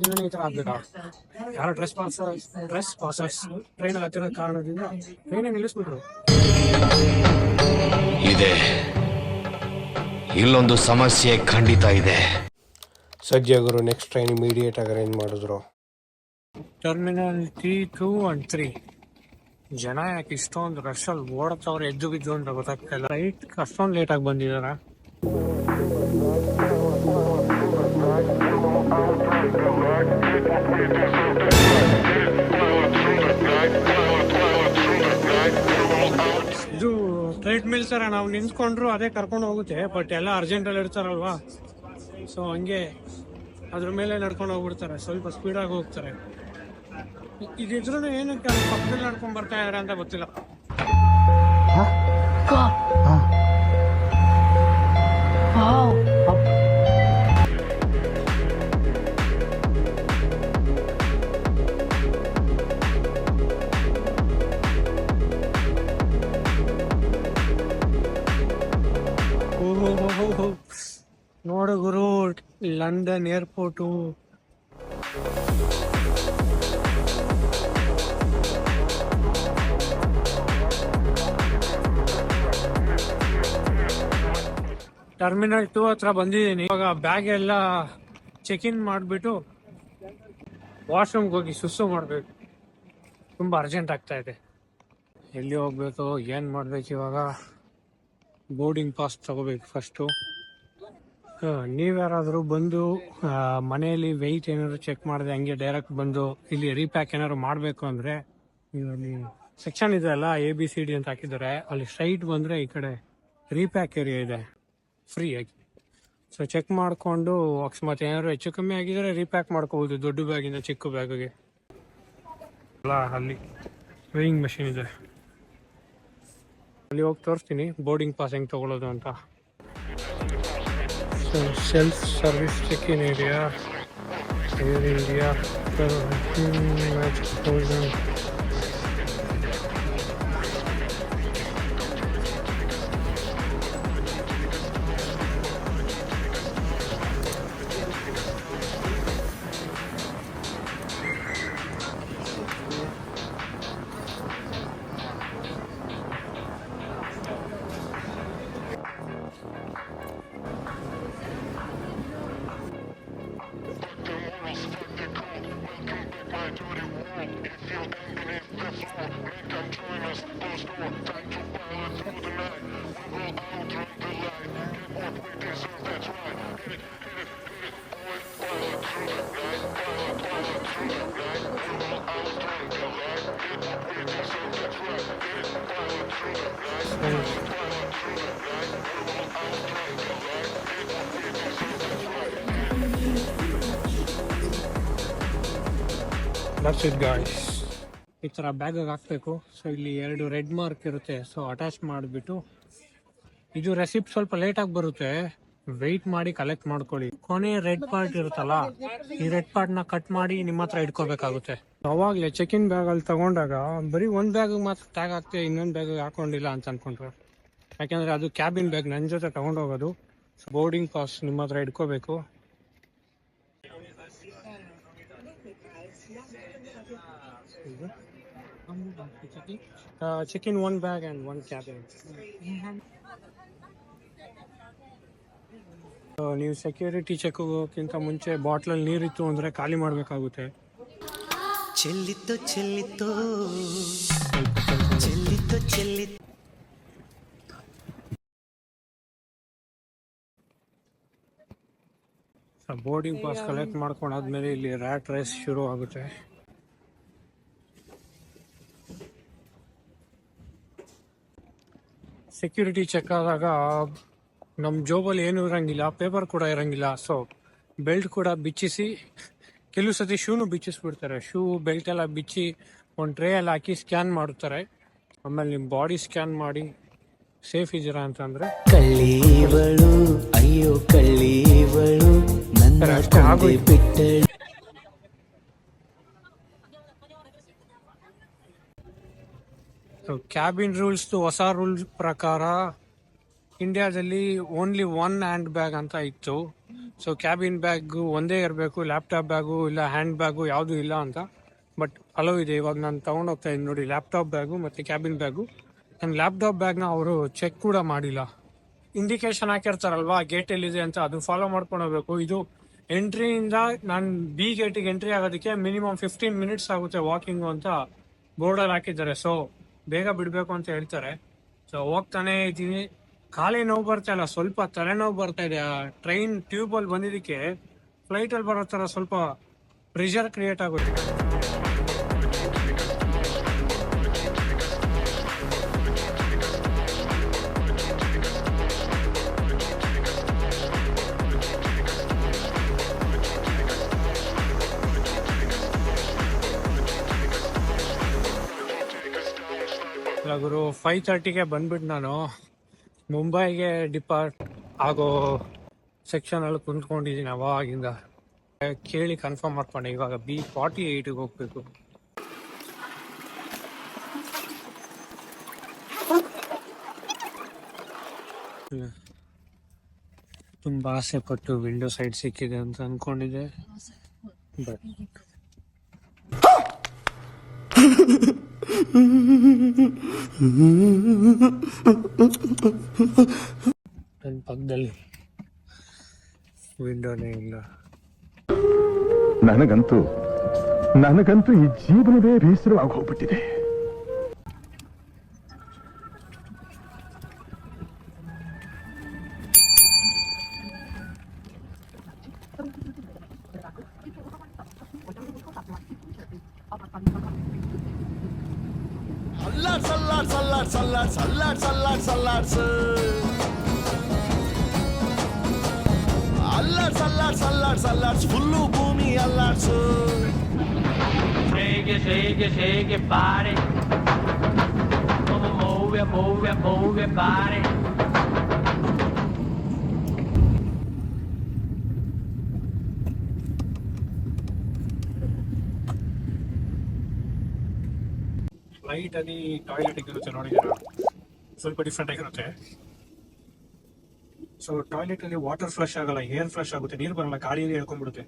ದಿನ ಈ ತರ ಆಗ್ಬೇಕಾ? ಯಾರೋ ಡ್ರೆಸ್ ಪಾಸರ್ಸ್ ಟ್ರೈನ್ ಹತ್ತಿರೋ ಕಾರಣದಿಂದ ಟ್ರೈನ್ ನಿಲ್ಲಿಸ್ಬಿಟ್ರು. ಇದೆ, ಇಲ್ಲೊಂದು ಸಮಸ್ಯೆ ಖಂಡಿತ ಇದೆ. ಸದ್ಯ ಗುರು ನೆಕ್ಸ್ಟ್ ಟ್ರೈನ್ ಇಮಿಡಿಯೇಟ್ ಆಗಿ ಅರೇಂಜ್ ಮಾಡಿದ್ರು. ಟರ್ಮಿನಲ್ T2 and 3 ಜನ ಯಾಕೆ ಇಷ್ಟೊಂದು ರಶಲ್ಲಿ ಓಡತ್ತವ್ರು ಎದ್ದು ಬಿದ್ದು ಅಂತ ಗೊತ್ತಾಗ್ತಿಲ್ಲ. ರೈಟ್ ಅಷ್ಟೊಂದು ಲೇಟ್ ಆಗಿ ಬಂದಿದಾರ. ಇದು ಟ್ರೈಟ್ ಮಿಲ್ ಸರ, ನಾವು ನಿಂತ್ಕೊಂಡ್ರು ಅದೇ ಕರ್ಕೊಂಡು ಹೋಗುತ್ತೆ. ಬಟ್ ಎಲ್ಲ ಅರ್ಜೆಂಟಲ್ಲಿ ಇರ್ತಾರಲ್ವಾ, ಸೊ ಹಂಗೆ ಅದ್ರ ಮೇಲೆ ನಡ್ಕೊಂಡು ಹೋಗ್ಬಿಡ್ತಾರೆ. ಸ್ವಲ್ಪ ಸ್ಪೀಡಾಗಿ ಹೋಗ್ತಾರೆ. ಇದಿದ್ರೂ ಏನಕ್ಕೆ ಪಕ್ಕದಲ್ಲಿ ನಡ್ಕೊಂಡು ಬರ್ತಾ ಇದಾರೆ ಅಂತ ಗೊತ್ತಿಲ್ಲ. ನೋಡು ಗುರು, ಲಂಡನ್ ಏರ್ಪೋರ್ಟು. ಟರ್ಮಿನಲ್ 2 ಹತ್ರ ಬಂದಿದ್ದೀನಿ. ಇವಾಗ ಬ್ಯಾಗ್ ಎಲ್ಲ ಚೆಕ್ ಇನ್ ಮಾಡಿಬಿಟ್ಟು ವಾಶ್ರೂಮ್ಗೆ ಹೋಗಿ ಸುಸ್ಸು ಮಾಡಬೇಕು. ತುಂಬ ಅರ್ಜೆಂಟ್ ಆಗ್ತಾ ಇದೆ. ಎಲ್ಲಿ ಹೋಗ್ಬೇಕು, ಏನು ಮಾಡ್ಬೇಕು ಇವಾಗ? ಬೋರ್ಡಿಂಗ್ ಪಾಸ್ ತಗೋಬೇಕು ಫಸ್ಟು. ನೀವ್ಯಾರಾದರೂ ಬಂದು ಮನೆಯಲ್ಲಿ ವೆಯ್ಟ್ ಏನಾದ್ರು ಚೆಕ್ ಮಾಡಿದೆ ಹಂಗೆ ಡೈರೆಕ್ಟ್ ಬಂದು ಇಲ್ಲಿ ರೀಪ್ಯಾಕ್ ಏನಾದ್ರು ಮಾಡಬೇಕು ಅಂದರೆ, ಇಲ್ಲಿ ಸೆಕ್ಷನ್ ಇದೆ ಅಲ್ಲ, ABCD ಅಂತ ಹಾಕಿದ್ದಾರೆ, ಅಲ್ಲಿ ಸ್ಟ್ರೈಟ್ ಬಂದರೆ ಈ ಕಡೆ ರೀಪ್ಯಾಕ್ ಏರಿಯಾ ಇದೆ ಫ್ರೀ ಆಗಿ. ಸೊ ಚೆಕ್ ಮಾಡಿಕೊಂಡು ಅಕಸ್ಮಾತ್ ಏನಾದ್ರು ಹೆಚ್ಚು ಕಮ್ಮಿ ಆಗಿದ್ರೆ ರೀಪ್ಯಾಕ್ ಮಾಡ್ಕೋಬೋದು, ದೊಡ್ಡ ಬ್ಯಾಗಿಂದ ಚಿಕ್ಕ ಬ್ಯಾಗಿಗೆ. ಅಲ್ಲ, ಅಲ್ಲಿ ವೇಯಿಂಗ್ ಮಷಿನ್ ಇದೆ, ಅಲ್ಲಿ ಹೋಗಿ ತೋರಿಸ್ತೀನಿ ಬೋರ್ಡಿಂಗ್ ಪಾಸ್ ಹೆಂಗೆ ತೊಗೊಳ್ಳೋದು ಅಂತ. So self service check in area, air India, that's it guys. ಈ ಥರ ಬ್ಯಾಗಿಗೆ ಹಾಕಬೇಕು. ಸೊ ಇಲ್ಲಿ 2 ರೆಡ್ ಮಾರ್ಕ್ ಇರುತ್ತೆ, ಸೊ ಅಟ್ಯಾಚ್ ಮಾಡಿಬಿಟ್ಟು, ಇದು ರೆಸಿಪ್ಟ್ ಸ್ವಲ್ಪ ಲೇಟಾಗಿ ಬರುತ್ತೆ, ವೆಯ್ಟ್ ಮಾಡಿ ಕಲೆಕ್ಟ್ ಮಾಡ್ಕೊಳ್ಳಿ. ಕೊನೆ ರೆಡ್ ಪಾರ್ಟ್ ಇರುತ್ತಲ್ಲ, ಈ ರೆಡ್ ಪಾರ್ಟ್ನ ಕಟ್ ಮಾಡಿ ನಿಮ್ಮ ಹತ್ರ ಇಟ್ಕೋಬೇಕಾಗುತ್ತೆ. ಅವಾಗಲೇ ಚೆಕ್ ಇನ್ ಬ್ಯಾಗಲ್ಲಿ ತಗೊಂಡಾಗ ಬರೀ ಒಂದು ಬ್ಯಾಗ್ ಮಾತ್ರ ಟ್ಯಾಗ್ ಆಗ್ತದೆ, ಇನ್ನೊಂದು ಬ್ಯಾಗ್ ಹಾಕೊಂಡಿಲ್ಲ ಅಂತ ಅನ್ಕೊಂಡ್ರೆ. ಯಾಕೆಂದರೆ ಅದು ಕ್ಯಾಬಿನ್ ಬ್ಯಾಗ್ ನನ್ನ ಜೊತೆ ತಗೊಂಡೋಗೋದು. ಬೋರ್ಡಿಂಗ್ ಪಾಸ್ ನಿಮ್ಮ ಹತ್ರ ಇಟ್ಕೋಬೇಕು. Check in 1 bag and 1 cabin. ನೀವು ಸೆಕ್ಯೂರಿಟಿ ಚೆಕ್ ಹೋಗೋಕ್ಕಿಂತ ಮುಂಚೆ ಬಾಟ್ಲಲ್ಲಿ ನೀರಿತ್ತು ಅಂದರೆ ಖಾಲಿ ಮಾಡಬೇಕಾಗುತ್ತೆ. ಚೆಲ್ಲಿತ್ತು ಚೆಲ್ಲಿತ್ತು ಚೆಲ್ಲಿತ್ತು ಚೆಲ್ಲಿತ್ತು. ಬೋರ್ಡಿಂಗ್ ಪಾಸ್ ಕಲೆಕ್ಟ್ ಮಾಡ್ಕೊಂಡಾದ್ಮೇಲೆ ಇಲ್ಲಿ ರ್ಯಾಟ್ ರೇಸ್ ಶುರು ಆಗುತ್ತೆ. ಸೆಕ್ಯೂರಿಟಿ ಚೆಕ್ ಆದಾಗ ನಮ್ಮ ಜೋಬಲ್ಲಿ ಏನೂ ಇರೋಂಗಿಲ್ಲ, ಪೇಪರ್ ಕೂಡ ಇರೋಂಗಿಲ್ಲ. ಸೊ ಬೆಲ್ಟ್ ಕೂಡ ಬಿಚ್ಚಿಸಿ, ಕೆಲವು ಸತಿ ಶೂನು ಬಿಚ್ಚಿಸ್ಬಿಡ್ತಾರೆ. ಶೂ ಬೆಲ್ಟ್ ಎಲ್ಲ ಬಿಚ್ಚಿ ಒಂದು ಟ್ರೇ ಎಲ್ಲ ಹಾಕಿ ಸ್ಕ್ಯಾನ್ ಮಾಡುತ್ತಾರೆ. ಆಮೇಲೆ ನಿಮ್ಮ ಬಾಡಿ ಸ್ಕ್ಯಾನ್ ಮಾಡಿ ಸೇಫ್ ಇದ್ದೀರಾ ಅಂತಂದರೆ ಕಳ್ಳೀವಳು, ಅಯ್ಯೋ ಕಳ್ಳೀವಳು ನನ್ನ ಬಿಟ್ಟಳು. ಕ್ಯಾಬಿನ್ ರೂಲ್ಸ್ ಹೊಸ ರೂಲ್ಸ್ ಪ್ರಕಾರ ಇಂಡಿಯಾದಲ್ಲಿ ಓನ್ಲಿ 1 ಹ್ಯಾಂಡ್ ಬ್ಯಾಗ್ ಅಂತ ಇತ್ತು. ಸೊ ಕ್ಯಾಬಿನ್ ಬ್ಯಾಗ್ ಒಂದೇ ಇರಬೇಕು, ಲ್ಯಾಪ್ಟಾಪ್ ಬ್ಯಾಗು ಇಲ್ಲ ಹ್ಯಾಂಡ್ ಬ್ಯಾಗು ಯಾವುದೂ ಇಲ್ಲ ಅಂತ. ಬಟ್ ಅಲೋ ಇದೆ. ಇವಾಗ ನಾನು ತೊಗೊಂಡೋಗ್ತಾ ಇದ್ದೀನಿ ನೋಡಿ, ಲ್ಯಾಪ್ಟಾಪ್ ಬ್ಯಾಗು ಮತ್ತು ಕ್ಯಾಬಿನ್ ಬ್ಯಾಗು. ನನ್ನ ಲ್ಯಾಪ್ಟಾಪ್ ಬ್ಯಾಗ್ನ ಅವರು ಚೆಕ್ ಕೂಡ ಮಾಡಿಲ್ಲ. ಇಂಡಿಕೇಶನ್ ಹಾಕಿರ್ತಾರಲ್ವಾ ಗೇಟ್ ಎಲ್ಲಿದೆ ಅಂತ, ಅದು ಫಾಲೋ ಮಾಡ್ಕೊಂಡು ಹೋಗ್ಬೇಕು. ಇದು ಎಂಟ್ರಿಯಿಂದ ನಾನು ಬಿ ಗೇಟಿಗೆ ಎಂಟ್ರಿ ಆಗೋದಕ್ಕೆ ಮಿನಿಮಮ್ 15 ಮಿನಿಟ್ಸ್ ಆಗುತ್ತೆ ವಾಕಿಂಗು ಅಂತ ಬೋರ್ಡಲ್ಲಿ ಹಾಕಿದ್ದಾರೆ. ಸೊ ಬೇಗ ಬಿಡಬೇಕು ಅಂತ ಹೇಳ್ತಾರೆ. ಸೊ ಹೋಗ್ತಾನೆ ಇದ್ದೀನಿ. ಖಾಲಿ ನೋವು ಬರ್ತಾ ಇಲ್ಲ, ಸ್ವಲ್ಪ ತಲೆನೋವು ಬರ್ತಾ ಇದೆ. ಟ್ರೈನ್ ಟ್ಯೂಬಲ್ಲಿ ಬಂದಿದ್ದಕ್ಕೆ ಫ್ಲೈಟಲ್ಲಿ ಬರೋ ಥರ ಸ್ವಲ್ಪ ಪ್ರೆಷರ್ ಕ್ರಿಯೇಟ್ ಆಗುತ್ತೆ. ಗುರು 5:30ಗೆ ಬಂದ್ಬಿಟ್ಟು ನಾನು ಮುಂಬೈಗೆ ಡಿಪಾರ್ಟ್ ಆಗೋ ಸೆಕ್ಷನಲ್ಲಿ ಕುಂತ್ಕೊಂಡಿದ್ದೀನಿ ಅವಾಗಿಂದ. ಕೇಳಿ ಕನ್ಫರ್ಮ್ ಮಾಡ್ಕೊಂಡೆ. ಇವಾಗ B48ಗೆ ಹೋಗ್ಬೇಕು. ತುಂಬ ಆಸೆ ಪಟ್ಟು ವಿಂಡೋ ಸೈಡ್ ಸಿಕ್ಕಿದೆ ಅಂತ ಅನ್ಕೊಂಡಿದ್ದೆ. ಬಟ್ ನನ್ನ ಪಕ್ಕದಲ್ಲಿ ವಿಂಡೋನೇ ಇಲ್ಲ. ನನಗಂತೂ ಈ ಜೀವನವೇ ಬೇಸರವಾಗಿ ಹೋಗ್ಬಿಟ್ಟಿದೆ. Sallards, fullo boomy allards. Shake it, body. Move your body. Flight ಅಲ್ಲಿ ಟಾಯ್ಲೆಟ್ ಇರುತ್ತೆ ನೋಡಿದ್ದೀರಾ, ಸ್ವಲ್ಪ ಡಿಫ್ರೆಂಟ್ ಆಗಿರುತ್ತೆ. ಸೊ ಟಾಯ್ಲೆಟ್ ಅಲ್ಲಿ ವಾಟರ್ ಫ್ಲಶ್ ಆಗಲ್ಲ, ಏರ್ ಫ್ಲಶ್ ಆಗುತ್ತೆ. ನೀರು ಬರಲ್ಲ, ಗಾಳಿಯಲ್ಲಿ ಹೇಳ್ಕೊಂಡ್ಬಿಡುತ್ತೆ.